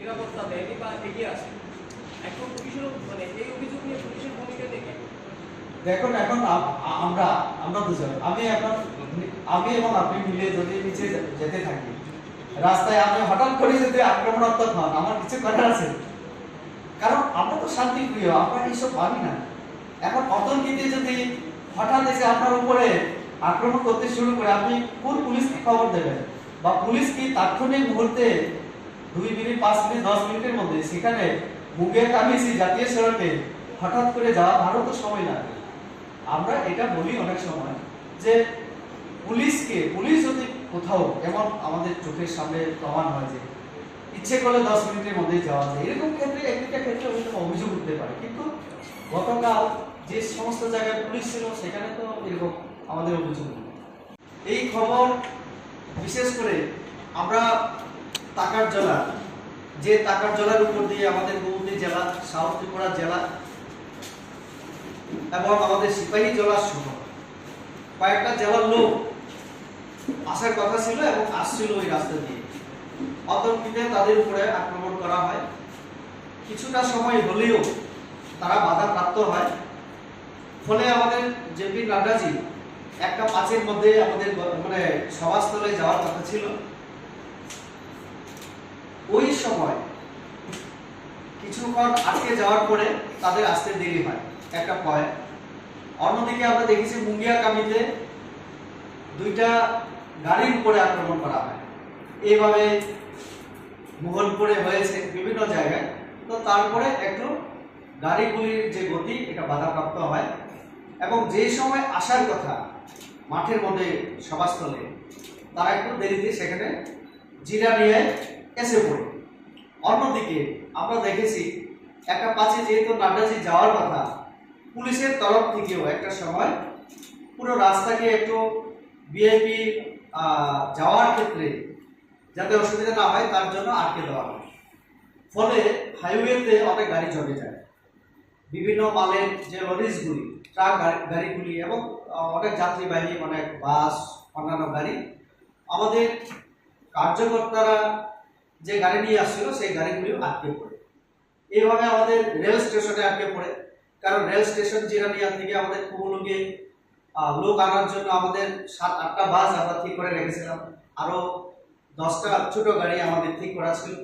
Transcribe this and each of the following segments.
নিরাপত্তা দেয়নি বা এগিয়ে আসে। এখন পুলিশের মানে এই অভিযোগ নিয়ে পুলিশের ভূমিকা দেখে দেখুন এখন আমরা আমরা দুজন আমি এবং আপনি মিলে যদি নিচে যেতে থাকি রাস্তায়, আপনি হঠাৎ করে যদি আক্রমণাত্মক হন, আমার কিছু করার আছে? কারণ আমরা তো শান্তি প্রিয়, আমরা এইসব ভাবি না। এখন অতর্কিতে যদি হঠাৎ এসে আপনার উপরে আক্রমণ করতে শুরু করে, আপনি কোন পুলিশকে খবর দেবেন? বা পুলিশ কি তাৎক্ষণিক মুহূর্তে 2 মিনিট 5 মিনিট 10 মিনিটের মধ্যে সেখানে মুঙ্গের কামিয়েছি জাতীয় সড়কে হঠাৎ করে যাওয়া ভারত তো সময় লাগে। আমরা এটা বলি অনেক সময় যে পুলিশ যদি কোথাও এমন আমাদের চোখের সামনে প্রমাণ হয় যে ইচ্ছে করলে 10 মিনিটের মধ্যেই যাওয়া যায়, এরকম ক্ষেত্রে একটা ক্ষেত্রে অভিযোগ উঠতে পারে। কিন্তু গতকাল যে সমস্ত জায়গায় পুলিশ ছিল সেখানে তো এরকম আমাদের অভিযোগ নেই। এই খবর বিশেষ করে আমরা টাকার জেলার উপর দিয়ে আমাদের গোমতী জেলা, সাউথ ত্রিপুরা জেলা এবং আমাদের সিপাহী জেলা সহ কয়েকটা জেলার লোক আসার কথা ছিল এবং আসছিল ওই রাস্তা দিয়ে। অতর্কিতে তাদের উপরে আক্রমণ করা হয়। কিছুটা সময় হলেও তারা বাধাপ্রাপ্ত হয়। ফলে আমাদের জেপি নাড্ডাজি একটা 5-এর মধ্যে আমাদের মানে সভাস্থলে যাওয়ার কথা ছিল। ওই সময় কিছুক্ষণ আটকে যাওয়ার পরে তাদের আসতে দেরি হয়, একটা পয়েন্ট। অন্যদিকে আমরা দেখেছি মুঙ্গিয়াকামিতে 2টা গাড়ির উপরে আক্রমণ করা হয়। এইভাবে মোহনপুরে হয়েছে বিভিন্ন জায়গায়। তো তারপরে একটু গাড়িগুলির যে গতি এটা বাধাপ্রাপ্ত হয় এবং যে সময় আসার কথা মাঠের মধ্যে সভাস্থলে, তারা একটু দেরিতে সেখানে জিরা নিয়ে এসে পড়ে। অন্যদিকে আমরা দেখেছি একটা 5-এ যেহেতু নাড্ডাজি যাওয়ার কথা, পুলিশের তরফ থেকেও একটা সময় পুরো রাস্তাকে একটু ভিআইপি যাওয়ার ক্ষেত্রে যাতে অসুবিধা না হয় তার জন্য আটকে দেওয়া হয়। ফলে হাইওয়েতে অনেক গাড়ি জমে যায়। বিভিন্ন মালের যে লরিজগুলি, ট্রাক গাড়িগুলি এবং অনেক যাত্রীবাহী অনেক বাস, অন্যান্য গাড়ি, আমাদের কার্যকর্তারা যে গাড়ি নিয়ে আসছিল সেই গাড়িগুলিও আটকে পড়ে। এইভাবে আমাদের রেল স্টেশনে আটকে পড়ে। কারণ রেল স্টেশন জিরানিয়া থেকে আমাদের কুমুলুকে লোক আনার জন্য আমাদের 7-8টা বাস আমরা ঠিক করে রেখেছিলাম, আরো 10টা ছোট গাড়ি আমাদের ঠিক করা ছিল।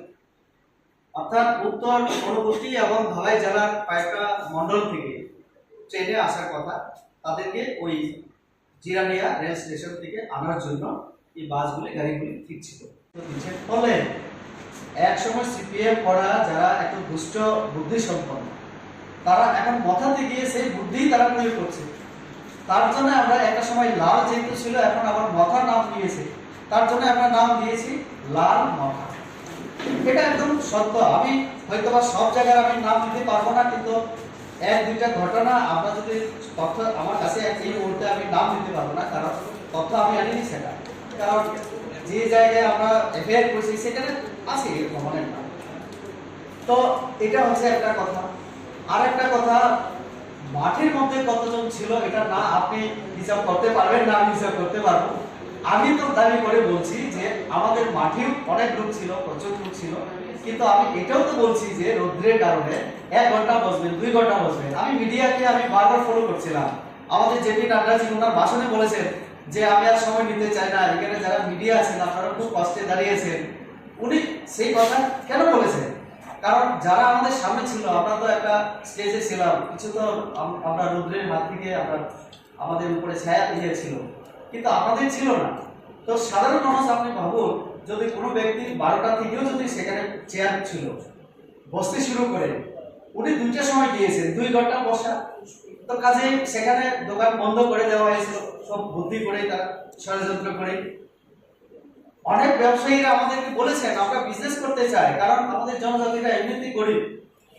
অর্থাৎ উত্তর অনুভূতি এবং ধলাই জেলার কয়েকটা মন্ডল থেকে ট্রেনে আসার কথা, তাদেরকে ওই জিরানিয়া রেল স্টেশন থেকে আনার জন্য এই বাসগুলি গাড়িগুলি ঠিক ছিল। ফলে এক সময় সিপিএম করা যারা এত দুষ্ট বুদ্ধি সম্পন্ন, তারা এখন মাথাতে গিয়ে সেই বুদ্ধি তারা প্রয়োগ করছে। তার জন্য আমরা একটা সময় লাল যেহেতু ছিল, এখন আবার মাথা নাম নিয়েছে, তার জন্য আমরা নাম দিয়েছি লাল মাথা। এটা একদম সত্য। আমি হয়তোবা সব জায়গায় আমি নাম দিতে পারবো না, কিন্তু 1-2টা ঘটনা আমরা যদি তথ্য আমার কাছে এই মুহূর্তে আমি নাম দিতে পারবো না, কারণ তথ্য আমি আনিনি সেটা। কারণ যে জায়গায় আমরা এফআইআর করছি সেখানে আছে এরকম অনেক নাম। তো এটা হচ্ছে একটা কথা। আর একটা কথা, মাঠের মধ্যে কতজন ছিল এটা না আপনি হিসাব করতে পারবেন না আমি হিসাব করতে পারবো। আমি তো দাবি করে বলছি যে আমাদের মাঠেও অনেক লোক ছিল, প্রচুর লোক ছিল। কিন্তু আমি এটাও তো বলছি যে রৌদ্রের কারণে 1 ঘন্টা বসবেন, 2 ঘন্টা বসবেন। আমি মিডিয়াকে বারবার ফলো করছিলাম। আমাদের জেপি নাড্ডাজি ওনার ভাষণে বলেছেন যে আমি আর সময় নিতে চাই না, এখানে যারা মিডিয়া আছেন আপনারা খুব কষ্টে দাঁড়িয়েছেন। উনি সেই কথা কেন বলেছেন? কারণ যারা আমাদের সামনে ছিল, আমরা তো একটা স্টেজে ছিলাম, কিছু তো আমরা রৌদ্রের হাত থেকে আমাদের উপরে ছায়া দিয়েছিল, কিন্তু আপনাদের ছিল না। তো সাধারণ মানুষ, আপনি ভাবুন, যদি কোনো ব্যক্তি 12টা থেকেও যদি সেখানে চেয়ার ছিল বসতে শুরু করে, উনি 2টার সময় গিয়েছেন, 2 ঘন্টা বসা, তো কাজে সেখানে দোকান বন্ধ করে দেওয়া হয়েছিল সব বুদ্ধি করে, তারা ষড়যন্ত্র করে। অনেক ব্যবসায়ীরা আমাদেরকে বলেছেন আমরা বিজনেস করতে চাই, কারণ আমাদের জনজাতিটা এমনিতেই গরিব,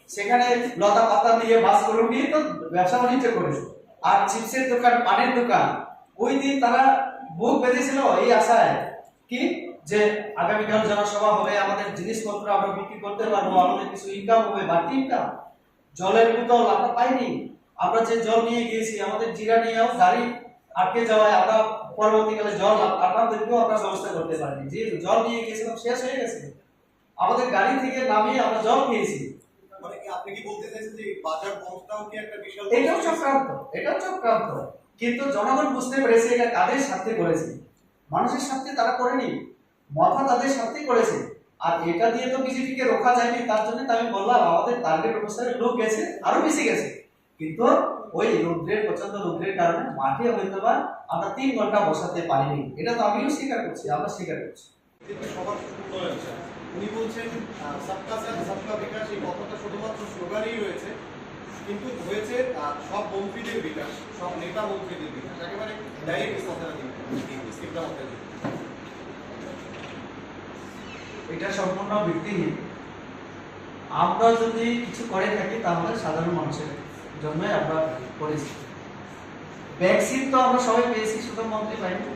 সেখানে লতা পাতা দিয়ে বাস করে নিয়ে তো ব্যবসা বাণিজ্য করে। আর চিপসের দোকান, পানের দোকান, ওই দিন তারা বুক বেঁধেছিল এই আশায় কি যে আগামীকাল জনসভা হবে, আমাদের জিনিসপত্র আমরা বিক্রি করতে পারবো, আমাদের কিছু ইনকাম হবে, বাড়তি ইনকাম। জলের বোতল আমরা পাইনি। আমরা যে জল নিয়ে গিয়েছি, আমাদের জিরা নিয়েও গাড়ি আটকে যাওয়ায় আমরা পরবর্তীকালে জল আপনাদেরকেও আমরা ব্যবস্থা করতে পারিনি। যে জল নিয়ে গিয়েছিলাম শেষ হয়ে গেছে। আমাদের গাড়ি থেকে নামিয়ে আমরা জল খেয়েছি। মানে কি আপনি কি বলতে চাইছেন যে বাজার বন্ধটাও কি একটা বিশাল এটাও চক্রান্ত। কিন্তু জনগণ বুঝতে পেরেছে এটা কাদের স্বার্থে করেছে, মানুষের স্বার্থে তারা করেনি, মাথা তাদের স্বার্থে করেছে। আর এটা দিয়ে তো বিজেপিকে রোখা যায়নি, তার জন্য তো আমি বললাম আমাদের টার্গেট অনুসারে লোক গেছে, আরো বেশি গেছে। কিন্তু ওই রৌদ্রের প্রচন্ড রৌদ্রের কারণে মাঠে হয়তো বা আমরা 3 ঘন্টা বসাতে পারিনি, এটা তো আমিও স্বীকার করছি, আমরা স্বীকার করছি। কিন্তু সবার উন্নয়ন চায়। উনি বলছেন সবকা সাথ সবকা বিকাশ, এই কথাটা শুধুমাত্র স্লোগানই রয়েছে, কিন্তু হয়েছে সব মন্ত্রীদের বিকাশ, সব নেতা মন্ত্রীদের বিকাশ। একেবারে ডাইরেক্ট কথাটা দিন স্ক্রিপ্টটা মাথায় দিন। এটা সম্পূর্ণ ভিত্তিহীন। আমরা যদি কিছু করে থাকি তাহলে সাধারণ মানুষের জন্য আমরা করেছি। ভ্যাকসিন তো আমরা সবাই পেয়েছি, শুধু মন্ত্রী পাইনি।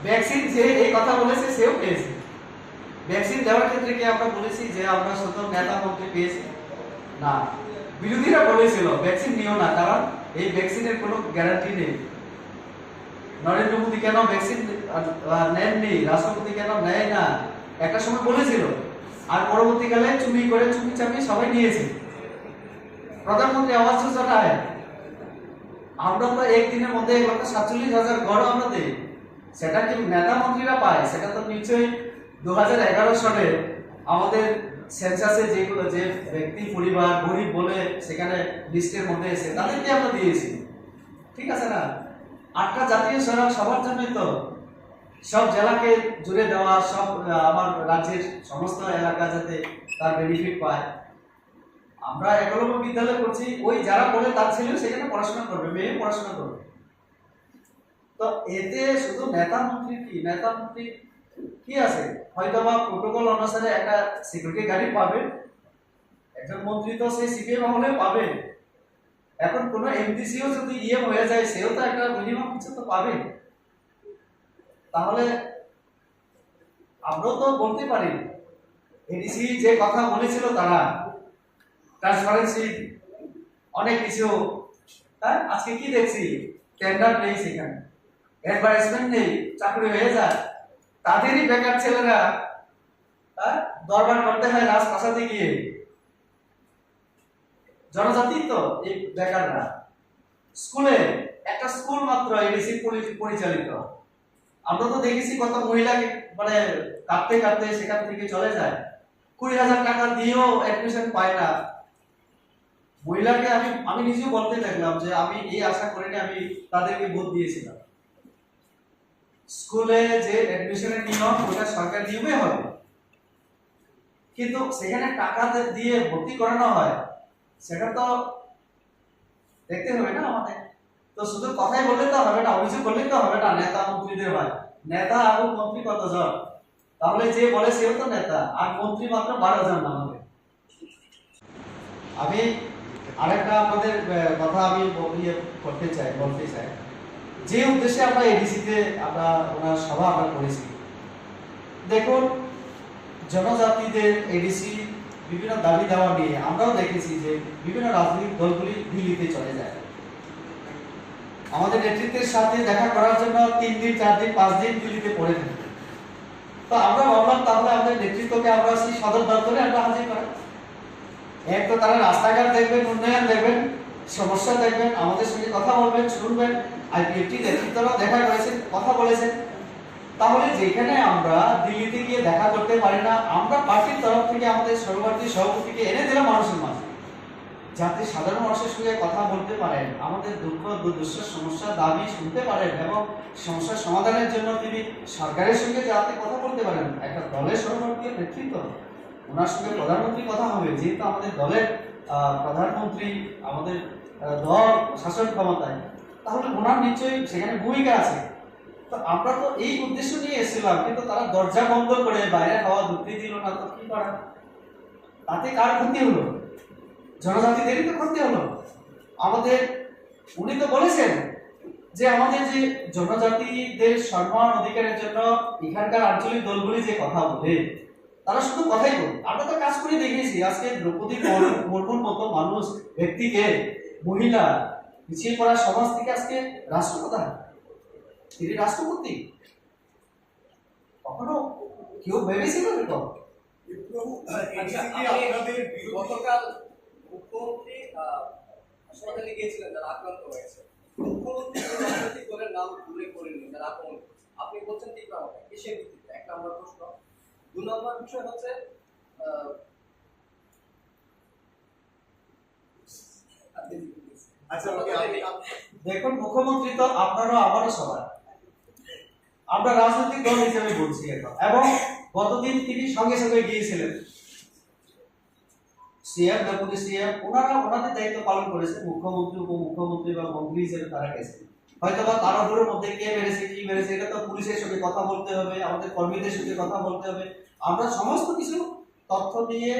ভ্যাকসিন যে এই কথা বলেছে সেও পেয়েছে। ভ্যাকসিন দেওয়ার ক্ষেত্রে কি আমরা বলেছি যে আমরা শুধু নেতা মন্ত্রী পেয়েছি? না, বিরোধীরা বলেছিল ভ্যাকসিন নিও না, কারণ এই ভ্যাকসিনের কোনো গ্যারান্টি নেই। নরেন্দ্র মোদী কেন ভ্যাকসিন নেননি, রাষ্ট্রপতি কেন নেয় না, একটা সময় বলেছিল। আর পরবর্তীকালে চুরি করে চুপি চাপি সবাই নিয়েছে। প্রধানমন্ত্রী আবাস যোজনায় আমরা তো একদিনের মধ্যে 1,47,000 ঘর আমরা দিই, সেটা কি নেতা মন্ত্রীরা পায়? সেটা তো নিশ্চয়ই 2011 সালে আমাদের সেন্সাসে যেগুলো যে ব্যক্তি পরিবার গরিব বলে সেখানে লিস্টের মধ্যে এসে তাদেরকে আমরা দিয়েছি, ঠিক আছে না? 8টা জাতীয় সড়ক সবার জন্যই তো, সব জেলাকে জুড়ে দেওয়া, সব আমার রাজ্যের সমস্ত এলাকা যাতে তার বেনিফিট পায়। আমরা একলব্য বিদ্যালয় করছি, ওই যারা পড়ে তার ছেলেও সেখানে পড়াশোনা করবে, মেয়ে পড়াশোনা করবে। তো এতে শুধু নেতা মন্ত্রী কি আছে? হয়তো বা প্রোটোকল অনুসারে একটা সিকিউরিটি গার্ড পাবে, একজন মন্ত্রী তো সেই সিপিএম হলে পাবে। এখন কোন এমডিসিও যদি ইএম হয়ে যায় সেও তো একটা মিনিমাম কিছু তো পাবে। তাহলে আমরাও তো বলতে পারি এডিসি যে কথা বলেছিল তারা ট্রান্সপারেন্সি অনেক কিছু, তাই আজকে কি দেখছি? টেন্ডার নেই, সেখানে অ্যাডভার্টাইজমেন্ট নেই, চাকরি হয়ে যায়। তাদেরই বেকার ছেলেরা দরবার করতে হয় রাজপ্রাসাদে গিয়ে। জনজাতি তো এই বেকাররা। স্কুলে একটা স্কুল মাত্র এডিসি পরিচালিত, আমরা তো দেখেছি কত মহিলাকে মানে কাঁদতে কাঁদতে সেখান থেকে চলে যায়। 20,000 টাকা দিয়েও অ্যাডমিশন পায় না। মহিলাকে আমি নিজেও বলতে দেখলাম যে আমি এই আশা করিনি, আমি তাদেরকে ভোট দিয়েছিলাম। স্কুলে যে অ্যাডমিশনের নিয়ম ওটা সরকার নিয়মে হবে, কিন্তু সেখানে টাকা দিয়ে ভর্তি করানো হয়, সেটা তো দেখতে হবে না আমাদের। তো শুধু কথাই বললে তো হবে না, অভিযোগ করলে তো হবে না। নেতা মন্ত্রীদের হয়, নেতা আর মন্ত্রী কতজন? তাহলে যে বলে সেও তো নেতা, আর মন্ত্রী মাত্র 12 জন আমাদের। আমি আরেকটা আপনাদের কথা আমি বলতে চাই যে উদ্দেশ্যে আমরা এডিসিতে আমরা ওনার সভা আমরা করেছি। দেখুন, জনজাতিদের এডিসি বিভিন্ন দাবি দেওয়া নিয়ে আমরাও দেখেছি যে বিভিন্ন রাজনৈতিক দলগুলি দিল্লিতে চলে যায় আমাদের নেতৃত্বের সাথে দেখা করার জন্য। 3 দিন 4 দিন 5 দিন দিল্লিতে পড়ে থাকে। তো আমরা ভাবলাম তাহলে আমাদের নেতৃত্বকে আমরা সেই সদর দপ্তরে আমরা হাজির করি। এক তো তারা রাস্তাঘাট দেখবেন, উন্নয়ন দেখবেন, সমস্যা দেখবেন, আমাদের সঙ্গে কথা বলবেন, শুনবেন। আর বিএনপি নেতৃত্বরাও দেখা করেছেন, কথা বলেছেন। তাহলে যেখানে আমরা দিল্লিতে গিয়ে দেখা করতে পারি না, আমরা পার্টির তরফ থেকে আমাদের সর্বভারতীয় সভাপতিকে এনে দিলাম মানুষের মাঝে, যাতে সাধারণ মানুষের সঙ্গে কথা বলতে পারেন, আমাদের দুঃখ দুর্দশা সমস্যা দাবি শুনতে পারেন এবং সমস্যার সমাধানের জন্য তিনি সরকারের সঙ্গে যাতে কথা বলতে পারেন। একটা দলের সর্বভারতীয় নেতৃত্ব, ওনার সঙ্গে প্রধানমন্ত্রী কথা হবে, যেহেতু আমাদের দলের প্রধানমন্ত্রী, আমাদের দল শাসন ক্ষমতায়, তাহলে ওনার নিশ্চয়ই সেখানে ভূমিকা আছে। তো আমরা তো এই উদ্দেশ্য নিয়ে এসেছিলাম, কিন্তু তারা দরজা বন্ধ করে বাইরে হাওয়া ঢুকতে দিল না, তো কি করা? তাতে কার ক্ষতি হলো? জনজাতিদেরই তো ক্ষতি হলো। আমাদের উনি তো বলেছেন যে আমাদের যে জনজাতিদের সম্মান অধিকারের জন্য এখানকার আঞ্চলিক দলগুলি যে কথা বলে, তারা শুধু কথাই বলে, আমরা তো কাজ করে দেখিয়েছি। আজকে দ্রৌপদী মুর্মুর মতো মানুষ, ব্যক্তিকে, মহিলা, পিছিয়ে পড়া সমাজ থেকে আজকে রাষ্ট্রপ্রধান, তিনি রাষ্ট্রপতি। কখনো কেউ ভেবেছিল এরকম? আচ্ছা, আপনাদের গতকাল মুখ্যমন্ত্রী হাসপাতালে গিয়েছিলেন যারা আক্রান্ত হয়েছে, মুখ্যমন্ত্রী রাজনৈতিক দলের নাম উল্লেখ করেননি যারা আক্রমণ করেছে। আপনি বলছেন তীব্র ভাবে কিসের ভিত্তিতে? এক নম্বর প্রশ্ন। 2 নম্বর বিষয় হচ্ছে আচ্ছা ওকে দেখুন, মুখ্যমন্ত্রী তো আপনারও আমারও সবার, আমরা রাজনৈতিক দল হিসেবে বলছি এখন। এবং গতদিন তিনি সঙ্গে সঙ্গে গিয়েছিলেন, সিএম ডেপুটি সিএম ওনাদের দায়িত্ব পালন করেছে। মুখ্যমন্ত্রী, উপমুখ্যমন্ত্রী বা মন্ত্রী হিসেবে তারা গেছে। হয়তো বা তাড়াহুড়োর মধ্যে কে মেরেছে কি মেরেছে এটা তো পুলিশের সঙ্গে কথা বলতে হবে, আমাদের কর্মীদের সঙ্গে কথা বলতে হবে। আমরা সমস্ত কিছু তথ্য দিয়ে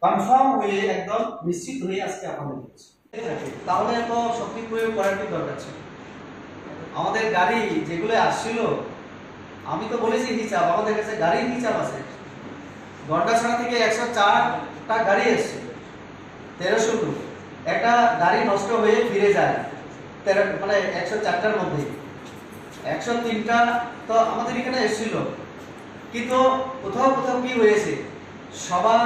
কনফার্ম হয়ে একদম নিশ্চিত হয়ে আজকে আপনাদের দিচ্ছি। তাহলে এত শক্তি প্রয়োগ করার কি দরকার ছিল? আমাদের গাড়ি যেগুলো আসছিল, আমি তো বলেছি হিসাব, আমাদের কাছে গাড়ির হিসাব আছে। গন্ডাছড়া থেকে 104টা গাড়ি এসছে, 1300 টু একটা গাড়ি নষ্ট হয়ে ফিরে যায়, মানে 104টার মধ্যে 103টা তো আমাদের এখানে এসেছিল। কিন্তু কোথাও কোথাও কি হয়েছে, সভা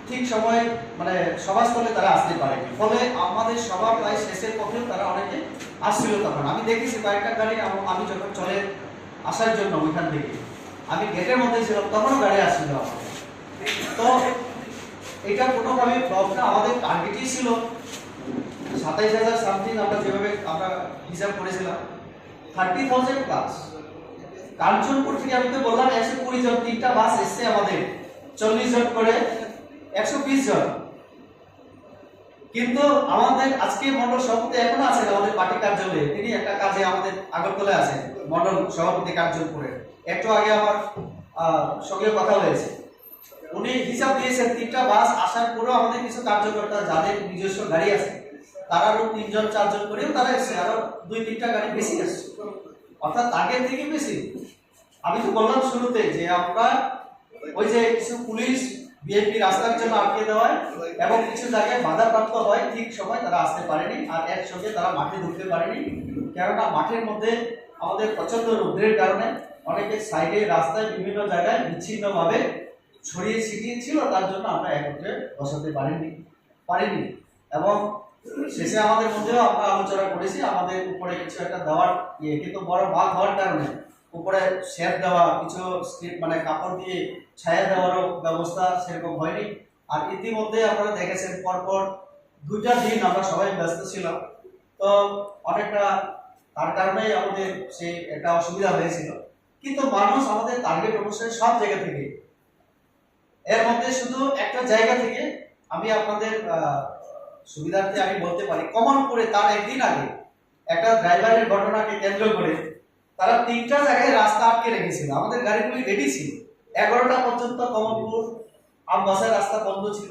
ঠিক সময় মানে সভাস্থলে তারা আসতে পারেনি, ফলে আমাদের সভা প্রায় শেষের পথেও তারা অনেকে আসছিল। তখন আমি দেখেছি কয়েকটা গাড়ি, আমি যখন চলে আসার জন্য ওইখান থেকে আমি গেটের মধ্যে ছিলাম, তখনও গাড়ি আসছিল আমাদের। তো এটা কোনোভাবে প্রবলেম, আমাদের টার্গেটই ছিল 27,000 সামথিং, আমরা যেভাবে আমরা হিসাব করেছিলাম 30,000 প্লাস। কাঞ্চনপুর থেকে আমি তো বললাম 120 জন, 3টা বাস এসছে আমাদের, 40 জন করে 120 জন। কিন্তু আমাদের আজকে মন্ডল সভাপতি এখনো আছেন আমাদের পার্টি কার্যালয়ে, তিনি একটা কাজে আমাদের আগরতলায় আছেন, মন্ডল সভাপতি কার্যালয়ে। একটু আগে আমার সঙ্গে কথা হয়েছে, উনি হিসাব দিয়েছেন 3টা বাস আসার পরেও আমাদের কিছু কার্যকর্তা যাদের নিজস্ব গাড়ি আছে তারা আরো 3 জন 4 জন করেও তারা এসছে, আরো 2-3টা গাড়ি বেশি আসছে, অর্থাৎ আগের থেকে বেশি। আমি তো বললাম শুরুতে যে আমরা ওই যে কিছু পুলিশ বিএনপি রাস্তার জন্য আটকে দেওয়ায় এবং কিছু জায়গায় বাধাপ্রাপ্ত হয়, ঠিক সময় তারা আসতে পারেনি, আর একসঙ্গে তারা মাঠে ঢুকতে পারেনি। কেননা মাঠের মধ্যে আমাদের প্রচন্ড রৌদ্রের কারণে অনেকে সাইডে রাস্তায় বিভিন্ন জায়গায় বিচ্ছিন্নভাবে ছড়িয়ে ছিটিয়ে ছিল, তার জন্য আমরা একত্রে বসাতে পারিনি। এবং শেষে আমাদের মধ্যেও আমরা আলোচনা করেছি, আমাদের উপরে কিছু একটা দেওয়ার কিন্তু বড় ভাগ হওয়ার কারণে উপরে শেড দেওয়া, কিছু মানে কাপড় দিয়ে ছায়া দেওয়ারও ব্যবস্থা সেরকম হয়নি। আর ইতিমধ্যে আপনারা দেখেছেন পরপর 2টা দিন আমরা সবাই ব্যস্ত ছিলাম, তো অনেকটা তার কারণেই আমাদের সেই একটা অসুবিধা হয়েছিল। কিন্তু মানুষ আমাদের টার্গেট অনুসারে সব জায়গা থেকে, এর মধ্যে শুধু একটা জায়গা থেকে আমি আপনাদের সুবিধার্থে আমি বলতে পারি, কমলপুরে তার একদিন আগে একটা ড্রাইভারের ঘটনাকে কেন্দ্র করে তারা 3টা জায়গায় রাস্তা আটকে রেখেছিল। আমাদের গাড়িগুলি রেডি ছিল, 11টা পর্যন্ত কমলপুর আমবাসার রাস্তা বন্ধ ছিল,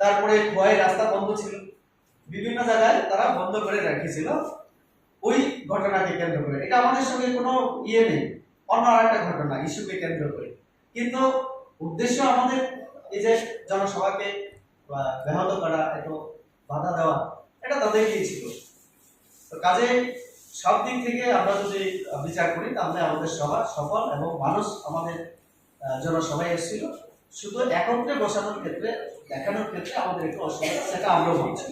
তারপরে খোয়াই রাস্তা বন্ধ ছিল, বিভিন্ন জায়গায় তারা বন্ধ করে রেখেছিল ওই ঘটনাকে কেন্দ্র করে। এটা আমাদের সঙ্গে কোনো নেই, অন্য আরেকটা ঘটনা ইস্যুকে কেন্দ্র করে। কিন্তু উদ্দেশ্য আমাদের এই যে জনসভাকে ব্যাহত করা, একটু বাধা দেওয়া, এটা তাদের ছিল। তো কাজে সব দিক থেকে আমরা যদি বিচার করি তাহলে আমাদের সভা সফল, এবং মানুষ আমাদের জনসভায় এসেছিল। শুধু একত্রে বসানোর ক্ষেত্রে, দেখানোর ক্ষেত্রে আমাদের একটু অসুবিধা, সেটা আমরাও বলছি।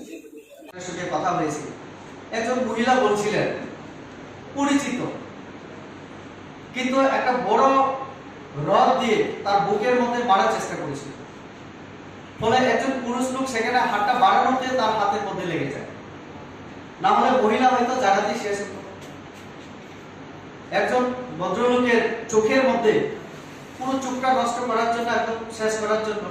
সঙ্গে কথা হয়েছে, একজন মহিলা বলছিলেন পরিচিত, কিন্তু একটা বড় রড দিয়ে তার বুকের মধ্যে মারার চেষ্টা করেছিল, ফলে একজন পুরুষ লোক সেখানে হাতটা বাড়ানোতে তার হাতের মধ্যে লেগে যায়, না হলে মহিলা হয়তো জায়গাতেই শেষ হতো। একজন ভদ্রলোকের চোখের মধ্যে পুরো চোখটা নষ্ট করার জন্য, একদম শেষ করার জন্য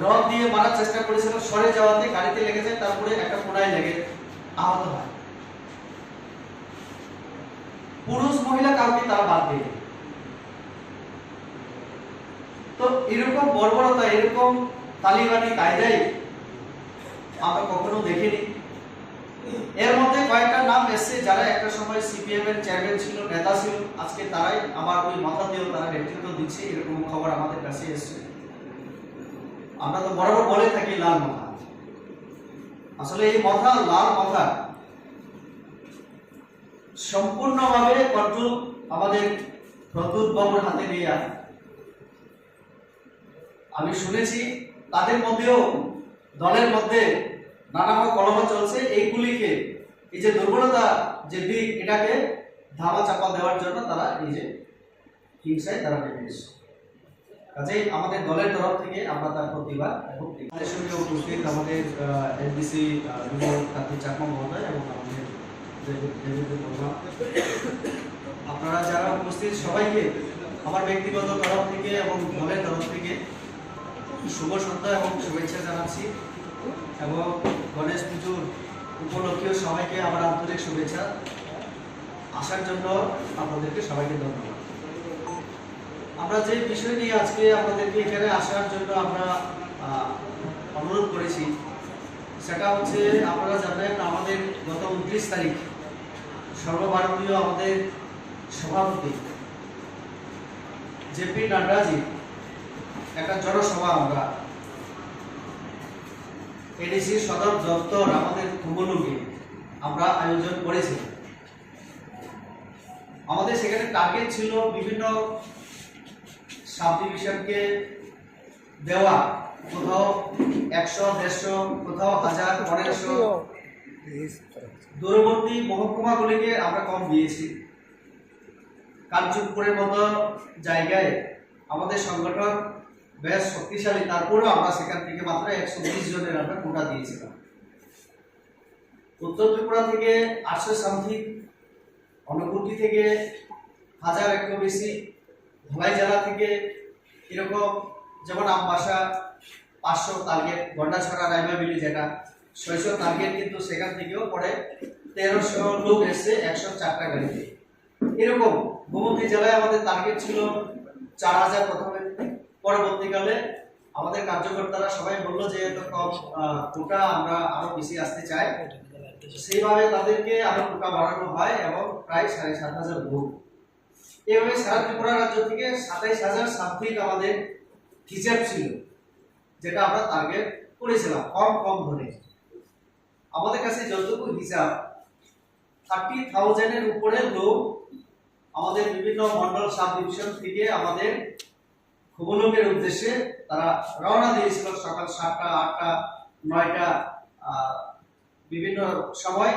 রড দিয়ে মারার চেষ্টা করেছিল, সরে যাওয়াতে গাড়িতে লেগে যায়, তারপরে একটা কোনায় লেগে আহত হয়। পুরুষ মহিলা কাউকে তারা বাদ দিয়ে। তো এরকম বর্বরতা, এরকম তালিবানি কায়দায় আমরা কখনো দেখিনি। এর মধ্যে কয়েকটা নাম এসছে যারা একটা সময় সিপিএম এর চেয়ারম্যান ছিল, নেতা ছিল, আজকে তারাই আবার ওই মাথা দিয়েও তারা নেতৃত্ব দিচ্ছে, এরকম খবর আমাদের কাছে এসছে। আমরা তো বরাবর বলে থাকি লাল মাথা, আসলে এই মাথা, লাল মাথা সম্পূর্ণভাবে কন্ট্রোল আমাদের প্রদ্যুৎ বাবুর হাতে নিয়ে আমি শুনেছি তাদের মধ্যেও দলের মধ্যে নানা কলহ চলছে। এইগুলিকে এই যে দুর্বলতা যে দিক এটাকে ধামা চাপা দেওয়ার জন্য তারা এই যে হিংসায় তারা নেমে এসেছে। কাজেই আমাদের দলের তরফ থেকে আমরা তার প্রতিবাদ এবং আমাদের সঙ্গে উপস্থিত আমাদের এলবিসি কার্তিক চাকমা মহোদয় এবং আমাদের আপনারা যারা উপস্থিত সবাইকে আমার ব্যক্তিগত তরফ থেকে এবং দলের তরফ থেকে শুভ সন্ধ্যা এবং শুভেচ্ছা জানাচ্ছি এবং গণেশ পুজোর উপলক্ষেও সবাইকে আমার আন্তরিক শুভেচ্ছা। আসার জন্য আপনাদেরকে সবাইকে ধন্যবাদ। আমরা যে বিষয় নিয়ে আজকে আপনাদেরকে এখানে আসার জন্য আমরা অনুরোধ করেছি সেটা হচ্ছে, আপনারা জানেন আমাদের গত 29 তারিখ সর্বভারতীয় আমাদের সভাপতি জেপি নাড্ডাজি একটা জনসভা আমরা এডিসি সদর দপ্তর আমাদের কুমলুকে আমরা আয়োজন করেছি। আমাদের সেখানে টার্গেট ছিল বিভিন্ন সাব ডিভিশনকে দেওয়া, কোথাও 100, 150, কোথাও 1000, 1500, দূরবর্তী মহকুমাগুলিকে আমরা কম দিয়েছি। কাঞ্চনপুরের মতো জায়গায় আমাদের সংগঠন বেশ শক্তিশালী, তারপরেও আমরা সেখান থেকে মাত্র 120 জনের আমরা কোটা দিয়েছিলাম। উত্তর ত্রিপুরা থেকে 800 সামথিং, অনুভূতি থেকে 1000 একটু বেশি, ধলাই জেলা থেকে এরকম যেমন আমবাসা 500 টার্গেট, গন্ডাছড়া রাইমাবিলি যেটা 600 টার্গেট, কিন্তু সেখান থেকেও পরে 1300 লোক এসছে 104টা গাড়িতে। এরকম গোমতী জেলায় আমাদের টার্গেট ছিল 4000 প্রথমে, পরবর্তীকালে আমাদের কার্যকর্তারা সবাই বললো যে এত কম কোটা, আমরা আরো বেশি আসতে চাই, সেইভাবে তাদেরকে আরো কোটা বাড়ানো হয় এবং প্রায় 7500 লোক। এইভাবে সারা ত্রিপুরা রাজ্য থেকে 27000 সামথিং আমাদের হিসাব ছিল, যেটা আমরা টার্গেট করেছিলাম কম ধরে। আমাদের কাছে যতটুকু হিসাব 30,000 এর উপরে লোক আমাদের বিভিন্ন মন্ডল সাব ডিভিশন থেকে আমাদের খুবলকের উদ্দেশ্যে তারা রওনা দিয়েছিল সকাল 7টা, 8টা, 9টা, বিভিন্ন সময়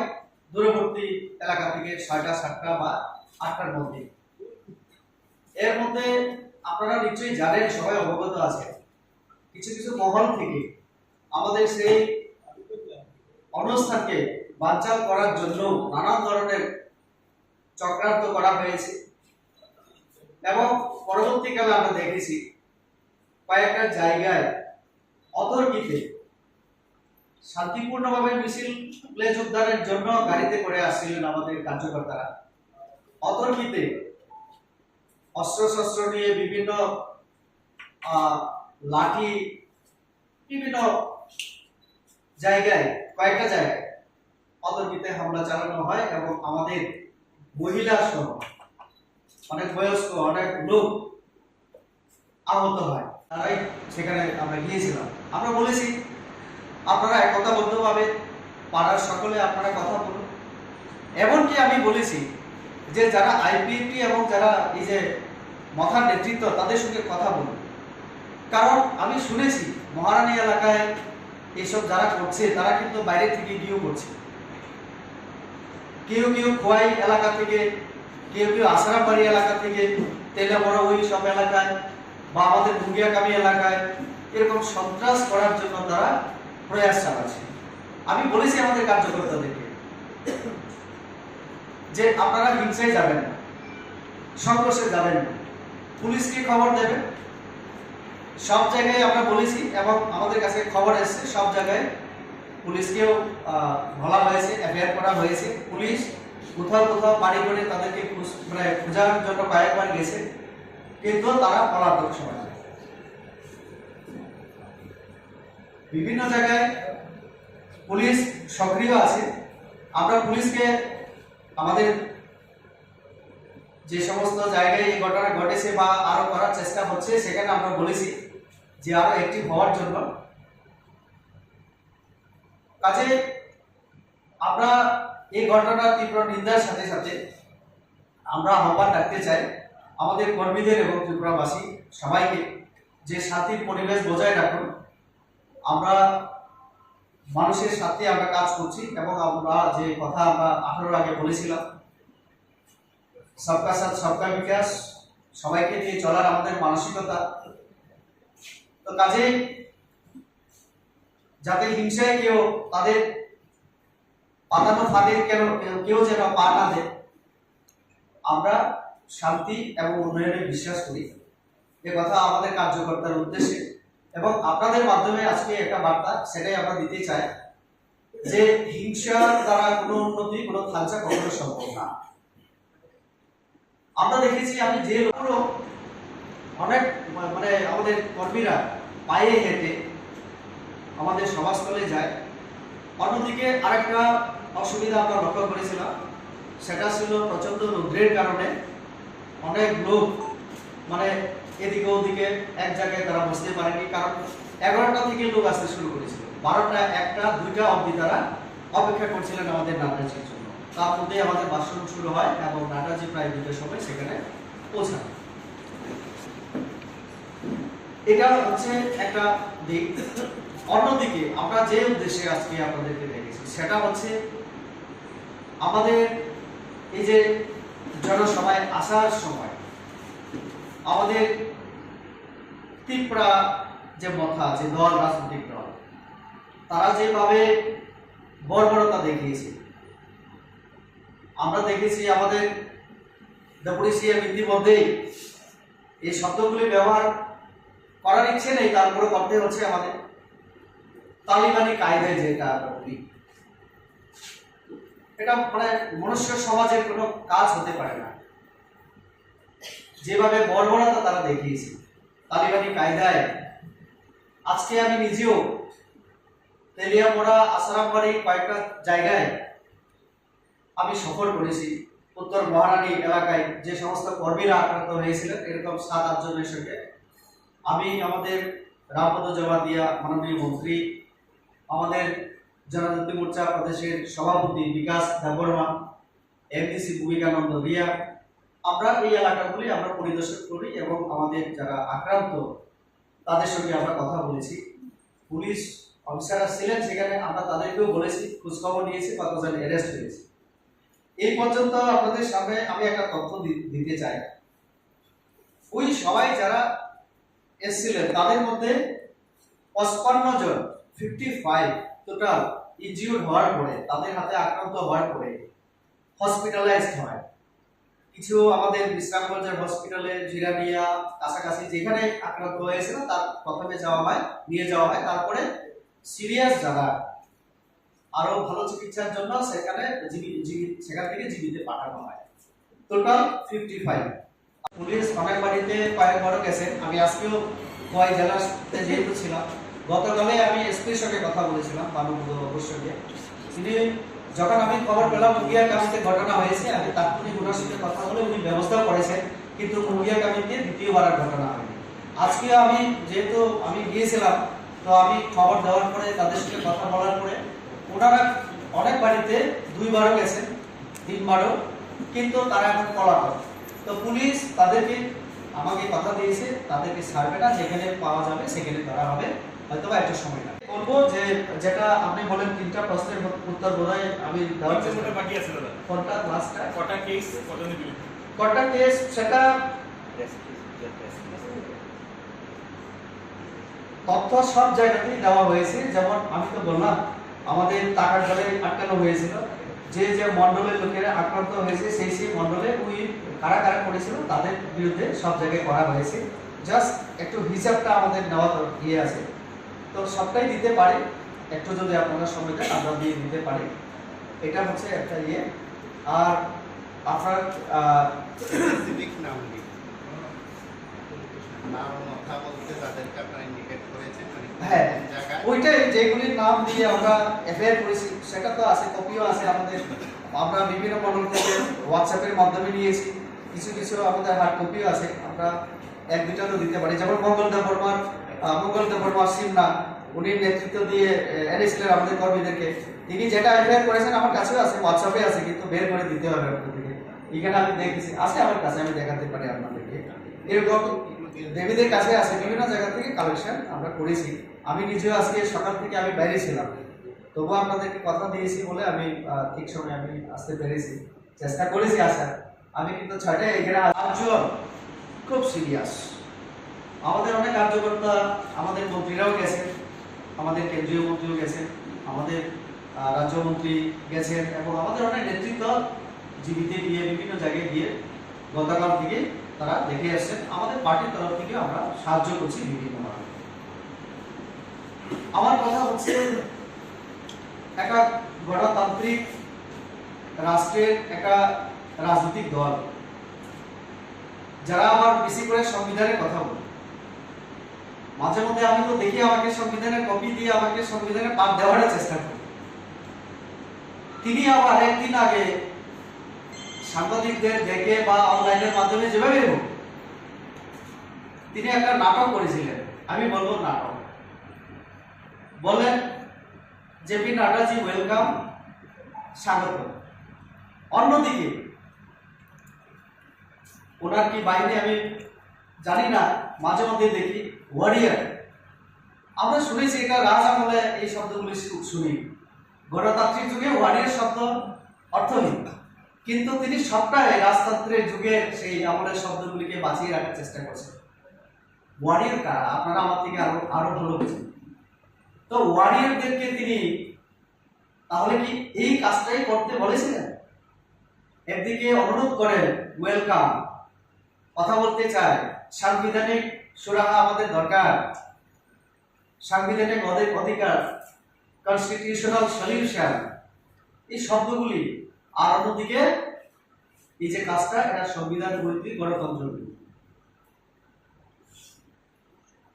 দূরবর্তী এলাকা থেকে 6টা, 7টা বা 8টার মধ্যে। এর মধ্যে আপনারা নিশ্চয়ই জানেন, সবাই অবগত আছে, কিছু কিছু মহল থেকে আমাদের সেই অনুষ্ঠানকে বানচাল করার জন্য নানান ধরনের চক্রান্ত করা হয়েছে এবং পরবর্তীকালে আমরা দেখেছি কয়েকটা জায়গায় অতর্কিতে শান্তিপূর্ণভাবে মিছিলে যোগদানের জন্য গাড়িতে করে আসছিলেন আমাদের কার্যকর্তারা, অতর্কিতে অস্ত্রশস্ত্র নিয়ে বিভিন্ন লাঠি বিভিন্ন জায়গায়, কয়েকটা জায়গায় অতর্কিতে হামলা চালানো হয় এবং আমাদের মহিলা সহ অনেক বয়স্ক অনেক লোক আহত হয়। তারাই সেখানে আমরা গিয়েছিলাম। আমরা বলেছি আপনারা একতাবদ্ধভাবে পাড়ার সকলে আপনারা কথা বলুন। এমনকি আমি বলেছি যে যারা আইপিএপি এবং যারা এই যে মাথার নেতৃত্ব তাদের সঙ্গে কথা বলুন, কারণ আমি শুনেছি মহারানী এলাকায় এইসব যারা করছে তারা কিন্তু বাইরে থেকে গিয়েও করছে। কেউ কেউ খোয়াই এলাকা থেকে, কেউ কেউ আসারামবাড়ি এলাকা থেকে, তেলেবড় ওই সব এলাকায় বা আমাদের মুঙ্গিয়াকামি এলাকায় এরকম সন্ত্রাস করার জন্য তারা প্রয়াস চালাচ্ছে। আমি বলেছি আমাদের কার্যকর্তাদেরকে যে আপনারা হিংসায় যাবেন না, সংঘর্ষে যাবেন না, পুলিশকে খবর দেবেন। সব জায়গায় আমরা বলেছি এবং আমাদের কাছে খবর এসেছে, সব জায়গায় পুলিশকেও বলা হয়েছে, এফআইআর করা হয়েছে। পুলিশ কোথাও কোথাও বাড়ি করে তাদেরকে খোঁজার জন্য কয়েকবার গেছে, কিন্তু তারা পলাতক সমাজ। বিভিন্ন জায়গায় পুলিশ সক্রিয় আছে। আমরা পুলিশকে আমাদের যে সমস্ত জায়গায় এই ঘটনা ঘটেছে বা আরো করার চেষ্টা হচ্ছে সেখানে আমরা বলেছি যে আরো অ্যাক্টিভ হওয়ার জন্য। কাজে আমরা এই ঘটনার তীব্র নিন্দার সাথে সাথে আমরা আহ্বান রাখতে চাই আমাদের কর্মীদের এবং ত্রিপুরাবাসী সবাইকে যে শান্তির পরিবেশ বজায় রাখুন। আমরা মানুষের সাথে আমরা কাজ করছি এবং আমরা যে কথা আমরা 18 আগে বলেছিলাম, সবকা সাথ সবকা বিকাশ, সবাইকে নিয়ে চলার আমাদের মানসিকতা। তো কাজে যাতে হিংসায় কেউ তাদের পাতানো ফাঁদে কেউ যেন পা না দেয়, আমরা শান্তি এবং উন্নয়নে বিশ্বাস করি। এ কথা আমাদের কার্যকর্তার উদ্দেশ্যে এবং আপনাদের মাধ্যমে আজকে একটা বার্তা সেটাই আমরা দিতে চাই যে হিংসা দ্বারা কোনো উন্নতি, কোনো খালসা কখনো সম্ভব না। আমরা দেখেছি আমি যে লোকগুলো অনেক মানে আমাদের কর্মীরা পায়ে হেঁটে আমাদের সভাস্থলে যায়। অন্যদিকে আরেকটা অসুবিধা আমরা লক্ষ্য করেছিলাম, সেটা ছিল প্রচন্ড রৌদ্রের কারণে অনেক লোক মানে এদিকে ওদিকে এক জায়গায় তারা বসতে পারেনি, কারণ 11টা থেকে লোক আসতে শুরু করেছিল, 12টা 1টা 2টা অবধি তারা অপেক্ষা করছিলেন আমাদের নাটরাজির জন্য। তার মধ্যে আমাদের ভাষণ শুরু হয় এবং নাটরাজি প্রায় 2টার সময় সেখানে পৌঁছায়। এটা হচ্ছে একটা দিক। অন্যদিকে আমরা যে উদ্দেশ্যে আজকে আপনাদেরকে দেখেছি সেটা হচ্ছে আমাদের এই যে জনসভায় আসার সময় আমাদের ত্রিপুরা যে মথা যে দল, রাজনৈতিক দল, তারা যেভাবে বর্বরতা দেখিয়েছে, আমরা দেখেছি আমাদের পুলিশিয়া ইতিমধ্যেই এই শব্দগুলি ব্যবহার করার ইচ্ছে নেই, তারপরে করতে হচ্ছে আমাদের তালিবানি কায়দায় যেটা বলি। এটা মানে মনুষ্য সমাজের কোনো কাজ হতে পারে না। যেভাবে বর্বরতা তারা দেখিয়েছে তালিবানি কায়দায়, আজকে আমি নিজেও তেলিয়ামোড়া, আসারামবাড়ি কয়েকটা জায়গায় আমি সফর করেছি। উত্তর মহারানী এলাকায় যে সমস্ত কর্মীরা আক্রান্ত হয়েছিলেন, এরকম 7-8 জনের সঙ্গে আমি আমাদের রামপদ জমাতিয়া মাননীয় মন্ত্রী, আমাদের জনজাতি মোর্চা প্রদেশের সভাপতি বিকাশ দেববর্মা, এমডিসি ভূমিকানন্দ রিয়া, আমরা এই এলাকাগুলি আমরা পরিদর্শন করি এবং আমাদের যারা আক্রান্ত তাদের সঙ্গে আমরা কথা বলেছি। পুলিশ অফিসাররা ছিলেন সেখানে, আমরা তাদেরকেও বলেছি, খোঁজখবর নিয়েছি, কতজন অ্যারেস্ট হয়েছে। এই পর্যন্ত আপনাদের সামনে আমি একটা তথ্য দিতে চাই। ওই সবাই যারা এসেছিলেন তাদের মধ্যে 55 জন 55 টোটাল ইনজিউর্ড হওয়ার পরে, তাদের হাতে আক্রান্ত হওয়ার পরে হসপিটালাইজড হয়। কিছু আমাদের বিশ্রামগঞ্জের হসপিটালে, জিরানিয়া কাছাকাছি যেখানে আক্রান্ত হয়েছিল তার প্রথমে নিয়ে যাওয়া হয়, তারপরে সিরিয়াস যারা আরো ভালো চিকিৎসার জন্য সেখান থেকে জীবিত পাঠানো হয়। টোটাল 55। পুলিশ অনেক বাড়িতে কয়েকবারও গেছেন। আমি আজকেও কয়েক জেলাতে যেহেতু ছিলাম, গতকালে আমি এসপির সঙ্গে কথা বলেছিলাম, বাবুর সঙ্গে। তিনি যখন আমি খবর পেলাম মুঙ্গিয়া কামিতে ঘটনা হয়েছে, আমি তাৎক্ষণিক ওনার সঙ্গে কথা বলে উনি ব্যবস্থা করেছেন, কিন্তু মুঙ্গিয়া কামিতে দ্বিতীয়বার আর ঘটনা হয়নি। আজকে আমি যেহেতু আমি গিয়েছিলাম, তো আমি খবর দেওয়ার পরে তাদের সঙ্গে কথা বলার পরে ওনারা অনেক বাড়িতে 2বারও গেছেন, 3বারও, কিন্তু তারা এখন পলাতক। তো পুলিশ তাদেরকে আমাকে কথা দিয়েছে, তাদেরকে ছাড়বে না, যেখানে পাওয়া যাবে সেখানে ধরা হবে, হয়তো বা একটা সময় লাগে। বলবো যে যেটা আপনি বলেন 3টা প্রশ্নের উত্তর বোধহয় আমি দেওয়ার চেষ্টা বাকি আছে দাদা। কোনটা লাস্টটা কটা কেস কতদিন দিলেন? কটা কেস সেটা তথ্য সব জায়গাতেই দেওয়া হয়েছে। যেমন আমি তো বললাম আমাদের টাকার জালে আটকানো হয়েছিল, যে মন্ডলের লোকেরা আক্রান্ত হয়েছে সেই মন্ডলে ওই কারা কারা করেছিল তাদের বিরুদ্ধে সব জায়গায় করা হয়েছে। জাস্ট একটু হিসাবটা আমাদের নেওয়া আছে, তো সবটাই দিতে পারি, একটু যদি আপনারা সময় দেন আমরা দিয়ে দিতে পারি। এটা হচ্ছে একটা ইয়ে। আর আপনার স্পেসিফিক নাম কথা বলতে তাদেরকে আপনারা ইন্ডিকেট করেছেন, হ্যাঁ জায়গায় ওইটাই যেগুলির নাম দিয়ে আমরা এফআইআর করেছি সেটা তো আছে, কপিও আছে আমাদের। আমরা বিভিন্ন মন্ডল থেকে হোয়াটসঅ্যাপের মাধ্যমে নিয়েছি, কিছু কিছু আমাদের হার্ড কপিও আছে, আমরা 1-2টা তো দিতে পারি। যেমন মঙ্গল দেববর্মা সিমনা, উনি নেতৃত্ব দিয়ে এনেছিলেন আমাদের কর্মীদেরকে, তিনি যেটা এফআইআর করেছেন আমার কাছেও আছে, হোয়াটসঅ্যাপে আছে, কিন্তু বের করে দিতে হবে আপনাদেরকে। এখানে আমি দেখেছি, আছে আমার কাছে, আমি দেখাতে পারি আপনাদেরকে। এরকম দেবীদের কাছে আছে, বিভিন্ন জায়গা থেকে কালেকশন আমরা করেছি। আমি নিজেও আজকে সকাল থেকে আমি বাইরে ছিলাম, তবুও আপনাদেরকে কথা দিয়েছি বলে আমি ঠিক সময় আমি আসতে পেরেছি, চেষ্টা করেছি আসার। আমি কিন্তু 6টায় এখানে আজও খুব সিরিয়াস। আমাদের অনেক কার্যকর্তা, আমাদের মন্ত্রীরাও গেছেন, আমাদের কেন্দ্রীয় মন্ত্রীও গেছেন, আমাদের রাজ্যমন্ত্রী গেছেন, এবং আমাদের অনেক নেতৃত্ব জীবিতে গিয়ে বিভিন্ন জায়গায় গিয়ে গতকাল থেকে তারা দেখে আসছেন। আমাদের পার্টির তরফ থেকে আমরা সাহায্য করছি বিভিন্নভাবে। আমার কথা হচ্ছে, একটা গণতান্ত্রিক রাষ্ট্রের একটা রাজনৈতিক দল যারা আবার বেশি করে সংবিধানের কথা বলে, মাঝে মধ্যে আমি তো দেখি আমাকে সংবিধানের কপি দিয়ে আমাকে সংবিধানের পাঠ দেওয়ার চেষ্টা করি। তিনি আবার একদিন আগে সাংবাদিকদের দেখে বা অনলাইনের মাধ্যমে যেভাবে হোক তিনি একটা নাটক করেছিলেন, আমি বলবো নাটক। বলেন জেপি নাড্ডাজি ওয়েলকাম, স্বাগত। অন্যদিকে ওনার কি বাহিনী আমি জানি না, মাঝে মধ্যে দেখি ওয়ারিয়ার। আমরা শুনেছি এটা রাজ আমলে এই শব্দগুলি শুনি, গণতান্ত্রিক যুগে ওয়ারিয়ার শব্দ অর্থহীন, কিন্তু তিনি সবটাই রাজতন্ত্রের যুগে সেই আমলের শব্দগুলিকে বাঁচিয়ে রাখার চেষ্টা করছেন। ওয়ারিয়ার কারা আপনারা আমার থেকে আরো ভালো বুঝেন। তো ওয়ারিয়ারদেরকে তিনি তাহলে কি এই কাজটাই করতে বলেছিলেন? একদিকে অনুরোধ করেন ওয়েলকাম, কথা বলতে চায়, সাংবিধানিক সুরাহা আমাদের দরকার, সাংবিধানিক অধিকার, কনস্টিটিউশনাল সলিউশন, এই শব্দগুলি। আর অন্যদিকে এই যে কাজটা, এটা সংবিধান বিরোধী, গণতন্ত্র বিরোধী।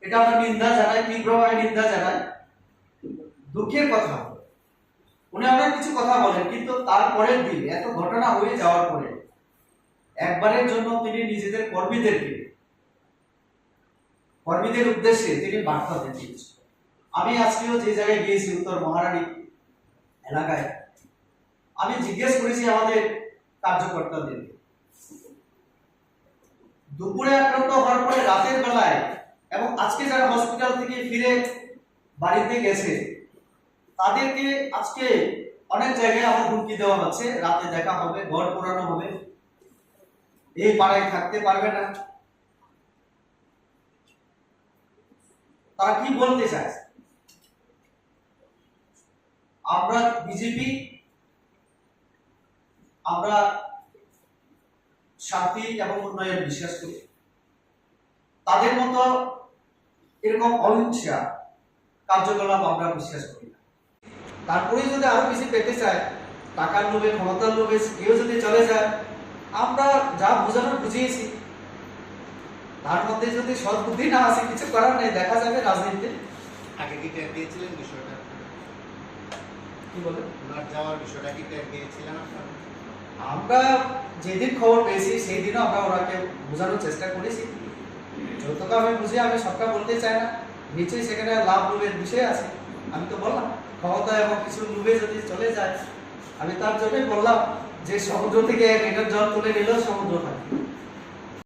এটা আমরা নিন্দা জানাই, তীব্রভাবে নিন্দা জানাই। দুঃখের কথা, উনি অনেক কিছু কথা বলেন, কিন্তু তারপরের দিন এত ঘটনা হয়ে যাওয়ার পরে একবারের জন্য তিনি নিজেদের কর্মীদের উদ্দেশ্যে তিনি বার্তা দিয়েছেন। আমি আজকেও যে জায়গায় গিয়েছি, উত্তর মহারানী এলাকায়, আমি জিজ্ঞেস করেছি আমাদের কার্যকর্তাদের, দুপুরে আক্রান্ত হওয়ার পরে রাতের বেলায় এবং আজকে যারা হসপিটাল থেকে ফিরে বাড়িতে গেছে তাদেরকে আজকে অনেক জায়গায় আমার হুমকি দেওয়া হচ্ছে, রাতে দেখা হবে, ঘর পোড়ানো হবে, এই পাড়ায় থাকতে পারবে না। তারা কি বলতে চায়? আমরা বিজেপি, আমরা শান্তি এবং উন্নয়ন বিশ্বাস করি, তাদের মতো এরকম অহিংসা কার্যকলাপ আমরা বিশ্বাস করি না। তারপরে যদি আরো বেশি পেতে চায়, টাকার লোভে, ক্ষমতার লোভে কেউ যদি চলে যায়, আমরা যা বোঝানোর বুঝিয়েছি, তার মধ্যে যদি সদ্বুদ্ধি না আসে, কিছু করার নেই, দেখা যাবে রাজনীতিতে। আগে কি টের পেয়েছিলেন বিষয়টা? কি বলে ওনার যাওয়ার বিষয়টা কি টের পেয়েছিলেন আপনারা? আমরা যেদিন খবর পেয়েছি সেই দিনও আমরা ওনাকে বোঝানোর চেষ্টা করেছি। যতটা আমি বুঝি, আমি সবটা বলতে চাই না, নিশ্চয়ই সেখানে লাভ লোভের বিষয় আছে। আমি তো বললাম ক্ষমতা এবং কিছু লোভে যদি চলে যায়, আমি তার জন্যই বললাম যে সমুদ্র থেকে 1 লিটার জল তুলে নিলেও সমুদ্র থাকে।